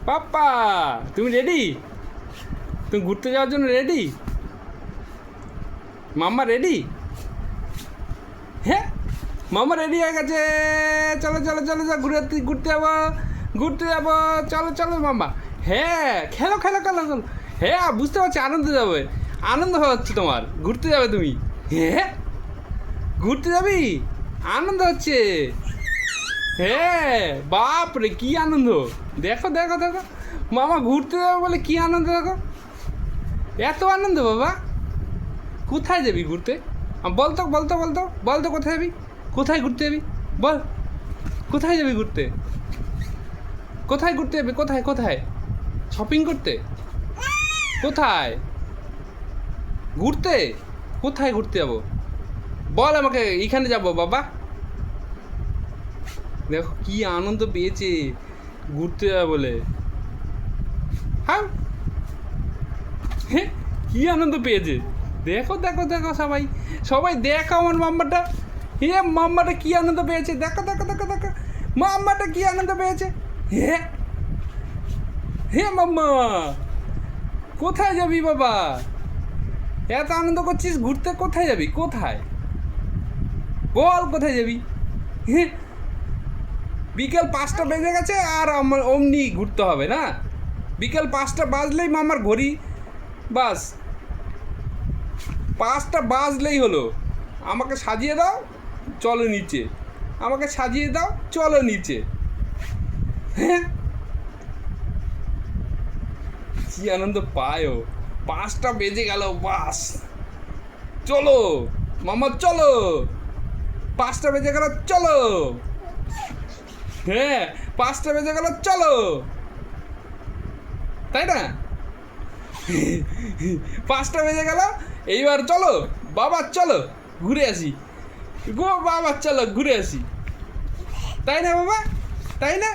পাপ্পা তুমি রেডি? তুমি ঘুরতে যাওয়ার জন্য রেডি? মাম্মা রেডি? হ্যাঁ মাম্মা রেডি হয়ে গেছে। চলো চলো চলো চলো ঘুরতে ঘুরতে যাবো, ঘুরতে যাবো। চলো চলো মাম্মা। হ্যাঁ খেলো খেলো খেলো খেলো। হ্যাঁ বুঝতে পারছি আনন্দ যাবে, আনন্দ হচ্ছে তোমার, ঘুরতে যাবে তুমি। হ্যাঁ ঘুরতে যাবি, আনন্দ হচ্ছে। হ্যাঁ বাপ রে কী আনন্দ, দেখো দেখো দেখো মামা ঘুরতে যাবে বলে কী আনন্দ দেখো, এত আনন্দ বাবা। কোথায় যাবি ঘুরতে? বলতো বলতো বলতো বলতো কোথায় যাবি, কোথায় ঘুরতে যাবি বল, কোথায় যাবি ঘুরতে? কোথায় ঘুরতে যাবি, কোথায় কোথায়? শপিং করতে? কোথায় ঘুরতে? কোথায় ঘুরতে যাবো বল আমাকে। এইখানে যাবো বাবা। দেখো কি আনন্দ পেয়েছে ঘুরতে যাবে বলে। হ্যাঁ হ্যাঁ কী আনন্দ পেয়েছে দেখো দেখো দেখো সবাই, সবাই দেখো আমার মাম্মাটা। হে মাম্মাটা কী আনন্দ পেয়েছে, দেখো দেখো দেখো দেখো মাম্মাটা কী আনন্দ পেয়েছে। হে হে মাম্মা কোথায় যাবি বাবা, এত আনন্দ করছিস ঘুরতে, কোথায় যাবি কোথায় বল, কোথায় যাবি? হ্যাঁ বিকেল 5টা বেজে গেছে আর আমার অমনি ঘুরতে হবে না? বিকেল 5টা বাজলেই মামার ঘড়ি, বাস 5টা বাজলেই হলো, আমাকে সাজিয়ে দাও চলো নিচে, আমাকে সাজিয়ে দাও চলো নিচে। হ্যাঁ কি আনন্দ পায় ও, 5টা বেজে গেল বাস চলো মামা চলো, 5টা বেজে গেল চলো। হ্যাঁ 5টা বেজে গেল চলো, তাই না? 5টা বেজে গেল, এইবার চলো বাবা চলো ঘুরে আসি, গো বাবা চলো ঘুরে আসি, তাই না বাবা? তাই না?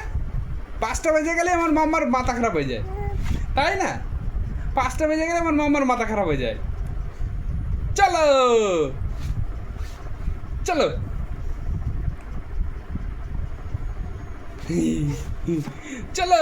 5টা বেজে গেলে আমার মাম্মার মাথা খারাপ হয়ে যায়, তাই না? 5টা বেজে গেলে আমার মাম্মার মাথা খারাপ হয়ে যায়। চলো চলো চলো